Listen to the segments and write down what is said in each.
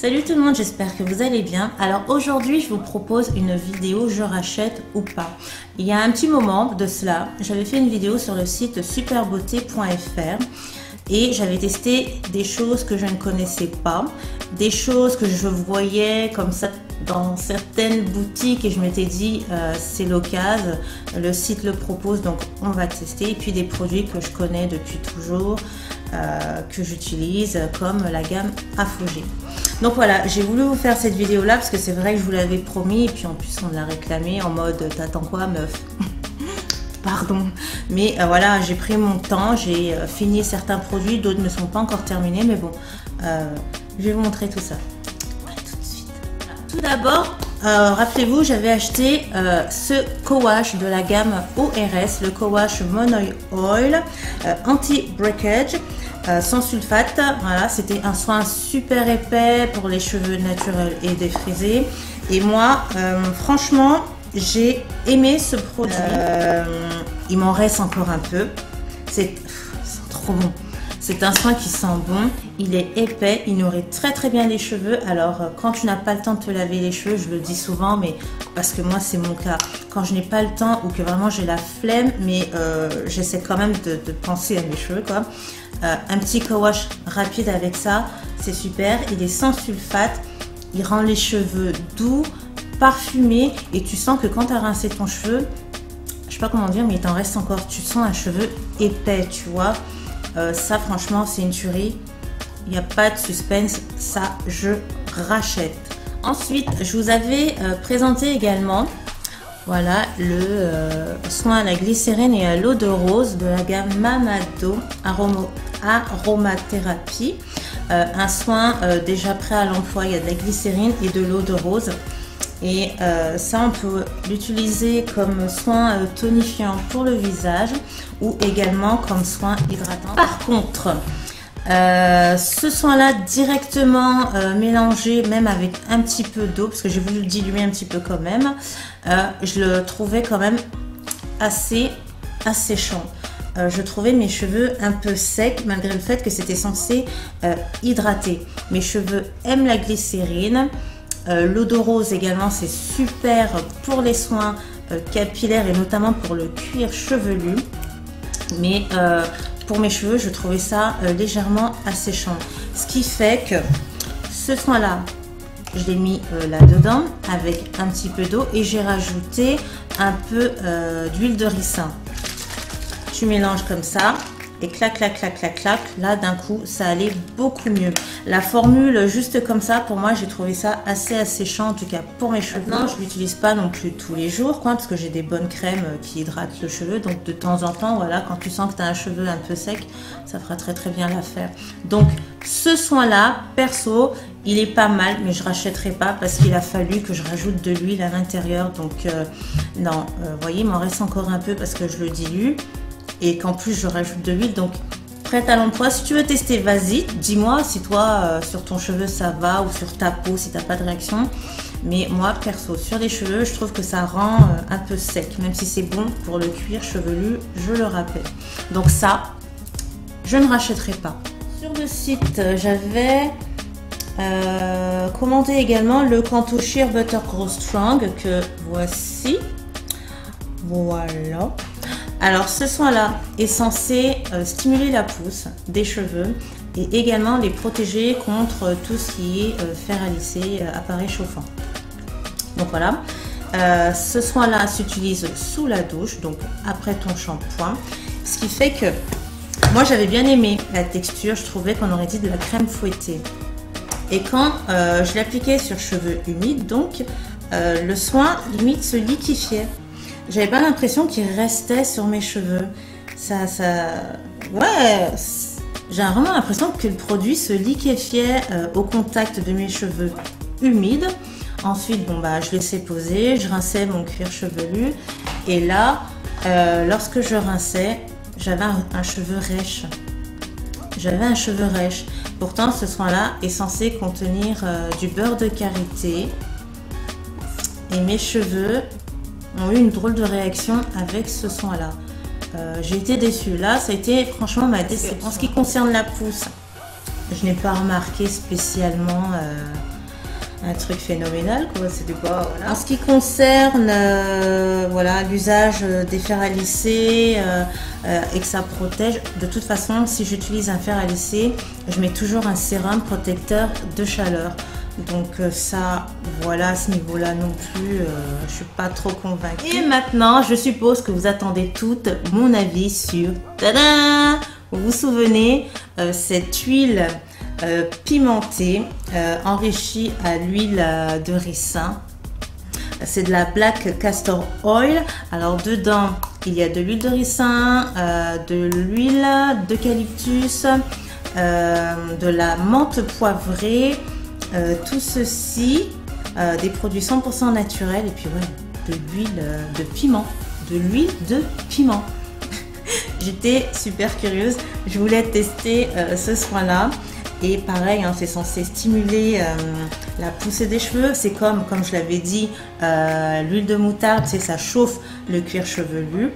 Salut tout le monde, j'espère que vous allez bien. Alors aujourd'hui, je vous propose une vidéo je rachète ou pas. Il y a un petit moment de cela, j'avais fait une vidéo sur le site superbeauté.fr et j'avais testé des choses que je ne connaissais pas, des choses que je voyais comme ça dans certaines boutiques et je m'étais dit c'est l'occasion, le site le propose donc on va tester, et puis des produits que je connais depuis toujours, que j'utilise comme la gamme Apogée. Donc voilà, j'ai voulu vous faire cette vidéo là parce que c'est vrai que je vous l'avais promis et puis en plus on l'a réclamé en mode t'attends quoi meuf. Pardon, mais voilà, j'ai pris mon temps, j'ai fini certains produits, d'autres ne sont pas encore terminés, mais bon, je vais vous montrer tout ça. Tout de suite. Tout d'abord, rappelez-vous, j'avais acheté ce co-wash de la gamme ORS, le co-wash Mono Oil anti-breakage, sans sulfate. Voilà, c'était un soin super épais pour les cheveux naturels et défrisés. Et moi, franchement, j'ai aimé ce produit. Il m'en reste encore un peu. C'est trop bon. C'est un soin qui sent bon. Il est épais. Il nourrit très très bien les cheveux. Alors quand tu n'as pas le temps de te laver les cheveux, je le dis souvent, mais parce que moi c'est mon cas. Quand je n'ai pas le temps ou que vraiment j'ai la flemme, mais j'essaie quand même de penser à mes cheveux, quoi. Un petit co-wash rapide avec ça, c'est super. Il est sans sulfate. Il rend les cheveux doux, parfumé, et tu sens que quand tu as rincé ton cheveu, je sais pas comment dire, mais il t'en reste encore, tu sens un cheveu épais, tu vois. Ça franchement c'est une tuerie, il n'y a pas de suspense, ça je rachète. Ensuite je vous avais présenté également, voilà, le soin à la glycérine et à l'eau de rose de la gamme Mamado aromathérapie. Un soin déjà prêt à l'emploi, il y a de la glycérine et de l'eau de rose. Et ça on peut l'utiliser comme soin tonifiant pour le visage ou également comme soin hydratant. Par contre, ce soin là directement mélangé même avec un petit peu d'eau, parce que j'ai voulu le diluer un petit peu quand même, je le trouvais quand même assez asséchant. Je trouvais mes cheveux un peu secs malgré le fait que c'était censé hydrater. Mes cheveux aiment la glycérine. L'eau de rose également, c'est super pour les soins capillaires et notamment pour le cuir chevelu. Mais pour mes cheveux, je trouvais ça légèrement asséchant. Ce qui fait que ce soin là, je l'ai mis là-dedans avec un petit peu d'eau et j'ai rajouté un peu d'huile de ricin. Tu mélanges comme ça. Et clac, clac, clac, clac, clac, là d'un coup ça allait beaucoup mieux. La formule juste comme ça, pour moi j'ai trouvé ça assez asséchant, en tout cas pour mes cheveux. Non, je l'utilise pas non plus tous les jours, quoi, parce que j'ai des bonnes crèmes qui hydratent le cheveu. Donc de temps en temps, voilà, quand tu sens que tu as un cheveu un peu sec, ça fera très très bien l'affaire. Donc ce soin là, perso, il est pas mal, mais je rachèterai pas parce qu'il a fallu que je rajoute de l'huile à l'intérieur. Donc non, vous voyez, il m'en reste encore un peu parce que je le dilue. Et qu'en plus je rajoute de l'huile, donc prête à l'emploi. Si tu veux tester, vas-y, dis-moi si toi sur ton cheveu ça va ou sur ta peau si t'as pas de réaction. Mais moi perso sur les cheveux je trouve que ça rend un peu sec, même si c'est bon pour le cuir chevelu, je le rappelle. Donc ça je ne rachèterai pas. Sur le site j'avais commandé également le Cantu Sheer Butter Grow Strong que voici. Voilà. Alors ce soin là est censé stimuler la pousse des cheveux et également les protéger contre tout ce qui est fer à lisser, appareil chauffant. Donc voilà, ce soin là s'utilise sous la douche, donc après ton shampoing, ce qui fait que moi j'avais bien aimé la texture, je trouvais qu'on aurait dit de la crème fouettée. Et quand je l'appliquais sur cheveux humides, donc le soin limite se liquéfiait. J'avais pas l'impression qu'il restait sur mes cheveux. Ouais, j'ai vraiment l'impression que le produit se liquéfiait au contact de mes cheveux humides. Ensuite, bon bah, je laissais poser, je rinçais mon cuir chevelu. Et là, lorsque je rinçais, j'avais un cheveu rêche. J'avais un cheveu rêche. Pourtant, ce soin-là est censé contenir du beurre de karité. Et mes cheveux ont eu une drôle de réaction avec ce soin là. J'ai été déçue. Là, ça a été franchement ma déception. En ce qui concerne la pousse, je n'ai pas remarqué spécialement un truc phénoménal, quoi. C'est du bois, voilà. En ce qui concerne voilà, l'usage des fers à lisser et que ça protège, de toute façon, si j'utilise un fer à lisser, je mets toujours un sérum protecteur de chaleur. Donc ça, voilà, à ce niveau-là non plus, je suis pas trop convaincue. Et maintenant, je suppose que vous attendez toutes mon avis sur, tadam, vous vous souvenez, cette huile pimentée enrichie à l'huile de ricin. C'est de la Black Castor Oil. Alors dedans, il y a de l'huile de ricin, de l'huile d'eucalyptus, de la menthe poivrée. Tout ceci, des produits 100% naturels et puis ouais, de l'huile de piment, de l'huile de piment. J'étais super curieuse, je voulais tester ce soin-là et pareil, hein, c'est censé stimuler la poussée des cheveux. C'est comme je l'avais dit, l'huile de moutarde, c'est ça chauffe le cuir chevelu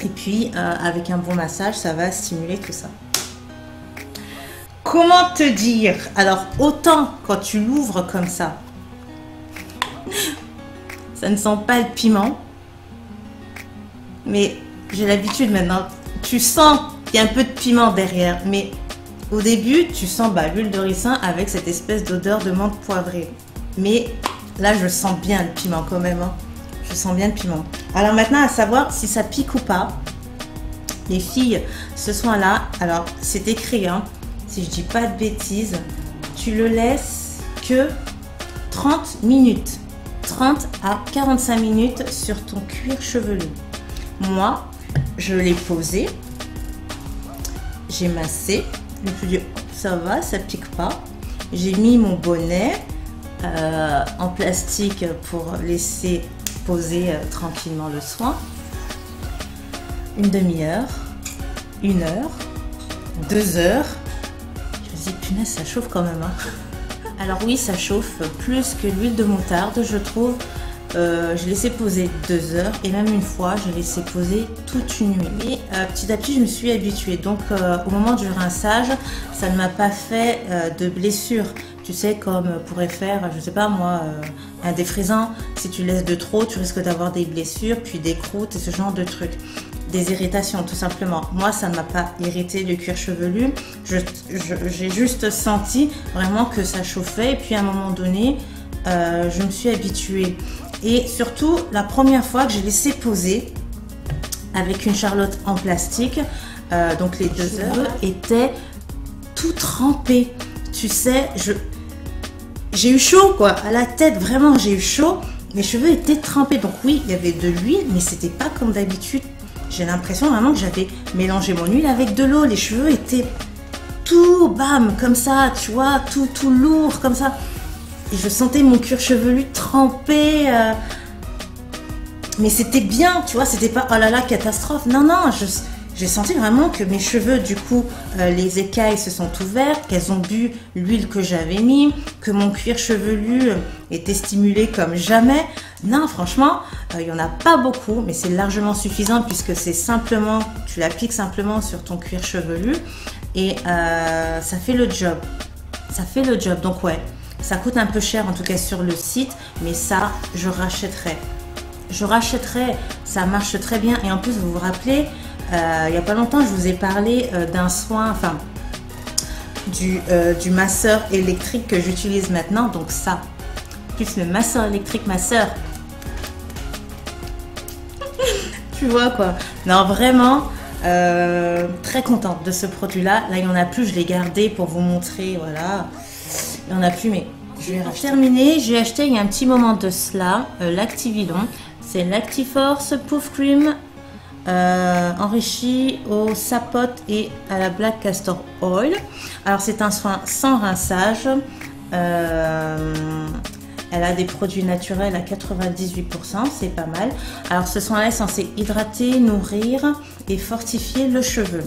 et puis avec un bon massage, ça va stimuler tout ça. Comment te dire? Alors, autant quand tu l'ouvres comme ça ne sent pas le piment. Mais j'ai l'habitude maintenant. Tu sens qu'il y a un peu de piment derrière. Mais au début, tu sens l'huile de ricin avec cette espèce d'odeur de menthe poivrée. Mais là, je sens bien le piment quand même. Hein. Je sens bien le piment. Alors maintenant, à savoir si ça pique ou pas. Les filles, ce soin-là, alors c'est écrit, hein. Si je dis pas de bêtises, tu le laisses que 30 minutes, 30 à 45 minutes sur ton cuir chevelu. Moi, je l'ai posé, j'ai massé, je me suis dit ça va, ça pique pas. J'ai mis mon bonnet en plastique pour laisser poser tranquillement le soin. Une demi-heure, 1 heure, 2 heures. Punaise, ça chauffe quand même. Hein. Alors oui, ça chauffe plus que l'huile de moutarde, je trouve. Je laissais poser 2 heures et même une fois, j'ai laissé poser toute une nuit. Et petit à petit, je me suis habituée. Donc au moment du rinçage, ça ne m'a pas fait de blessure. Tu sais, comme pourrait faire, je sais pas moi, un défrisant. Si tu laisses de trop, tu risques d'avoir des blessures, puis des croûtes et ce genre de trucs. Des irritations tout simplement. Moi, ça ne m'a pas irrité le cuir chevelu. J'ai juste senti vraiment que ça chauffait et puis à un moment donné, je me suis habituée. Et surtout, la première fois que j'ai laissé poser avec une charlotte en plastique, donc les 2 heures étaient tout trempés. Tu sais, j'ai eu chaud quoi, à la tête vraiment j'ai eu chaud. Mes cheveux étaient trempés. Donc oui, il y avait de l'huile, mais c'était pas comme d'habitude. J'ai l'impression vraiment que j'avais mélangé mon huile avec de l'eau. Les cheveux étaient tout bam, comme ça, tu vois, tout lourd, comme ça. Et je sentais mon cuir chevelu trempé. Mais c'était bien, tu vois, c'était pas oh là là, catastrophe. Non, non, j'ai senti vraiment que mes cheveux, du coup, les écailles se sont ouvertes, qu'elles ont bu l'huile que j'avais mis, que mon cuir chevelu était stimulé comme jamais. Non, franchement, il n'y en a pas beaucoup, mais c'est largement suffisant puisque c'est simplement, tu l'appliques simplement sur ton cuir chevelu et ça fait le job. Ça fait le job, donc ouais, ça coûte un peu cher en tout cas sur le site, mais ça, je rachèterai. Je rachèterai, ça marche très bien et en plus, vous vous rappelez, il n'y a pas longtemps, je vous ai parlé d'un soin, enfin, du masseur électrique que j'utilise maintenant, donc ça, plus le masseur électrique, ma soeur. Tu vois quoi. Non, vraiment, très contente de ce produit-là. Là, il n'y en a plus, je l'ai gardé pour vous montrer, voilà. Il n'y en a plus, mais je vais terminer. J'ai acheté il y a un petit moment de cela, l'Activilon. C'est l'Actiforce Poof Cream. Enrichi au sapote et à la Black Castor Oil. Alors c'est un soin sans rinçage. Elle a des produits naturels à 98%, c'est pas mal. Alors ce soin-là est censé hydrater, nourrir et fortifier le cheveu.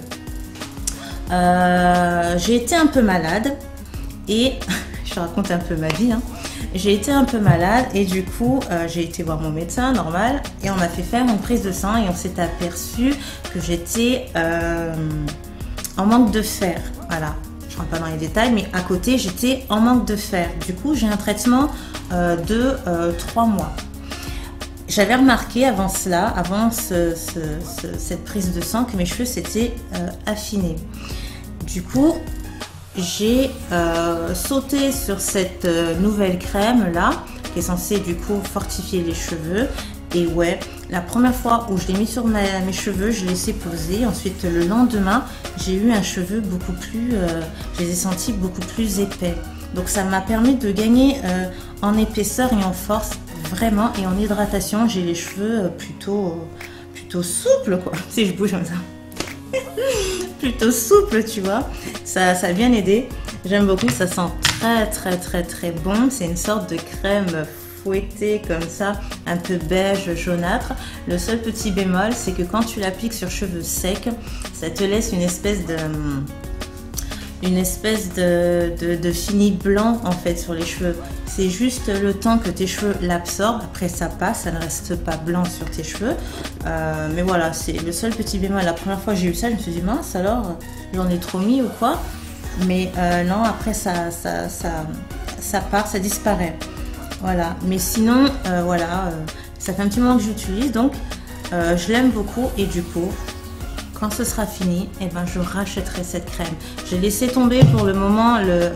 J'ai été un peu malade et je te raconte un peu ma vie. Hein. J'ai été un peu malade et du coup j'ai été voir mon médecin normal et on m'a fait faire une prise de sang et on s'est aperçu que j'étais en manque de fer. Voilà. Je rentre pas dans les détails, mais à côté, j'étais en manque de fer. Du coup, j'ai un traitement de 3 mois. J'avais remarqué avant cela, avant cette prise de sang, que mes cheveux s'étaient affinés. Du coup, j'ai sauté sur cette nouvelle crème là, qui est censée du coup fortifier les cheveux. Et ouais, la première fois où je l'ai mis sur mes cheveux, je l'ai laissé poser. Ensuite, le lendemain, j'ai eu un cheveu beaucoup plus, je les ai sentis beaucoup plus épais. Donc ça m'a permis de gagner en épaisseur et en force, vraiment. Et en hydratation, j'ai les cheveux plutôt souples, quoi, si je bouge comme ça. Plutôt souple, tu vois. Ça a bien aidé. J'aime beaucoup, ça sent très bon. C'est une sorte de crème fouettée comme ça, un peu beige, jaunâtre. Le seul petit bémol, c'est que quand tu l'appliques sur cheveux secs, ça te laisse une espèce de fini blanc en fait sur les cheveux. C'est juste le temps que tes cheveux l'absorbent. Après ça passe, ça ne reste pas blanc sur tes cheveux. Mais voilà, c'est le seul petit bémol. La première fois que j'ai eu ça, je me suis dit mince alors, j'en ai trop mis ou quoi. Mais non, après ça part, ça disparaît. Voilà, mais sinon, voilà, ça fait un petit moment que j'utilise, donc je l'aime beaucoup et du coup, quand ce sera fini, eh ben, je rachèterai cette crème. J'ai laissé tomber pour le moment le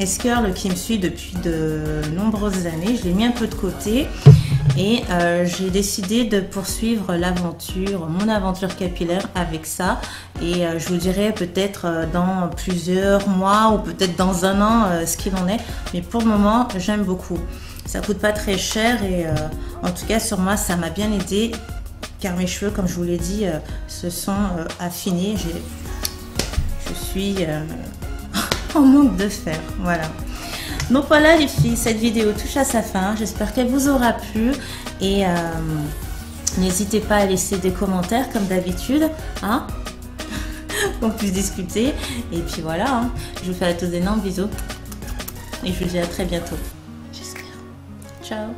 S-Curl qui me suit depuis de nombreuses années. Je l'ai mis un peu de côté et j'ai décidé de poursuivre l'aventure, mon aventure capillaire avec ça. Et je vous dirai peut-être dans plusieurs mois ou peut-être dans un an ce qu'il en est. Mais pour le moment, j'aime beaucoup. Ça coûte pas très cher et en tout cas sur moi, ça m'a bien aidé. Car mes cheveux, comme je vous l'ai dit, se sont affinés. Je suis en manque de fer. Voilà. Donc voilà les filles, cette vidéo touche à sa fin. J'espère qu'elle vous aura plu. Et n'hésitez pas à laisser des commentaires comme d'habitude. Hein, qu'on puisse discuter. Et puis voilà, hein. Je vous fais à tous d'énormes bisous. Et je vous dis à très bientôt. J'espère. Ciao.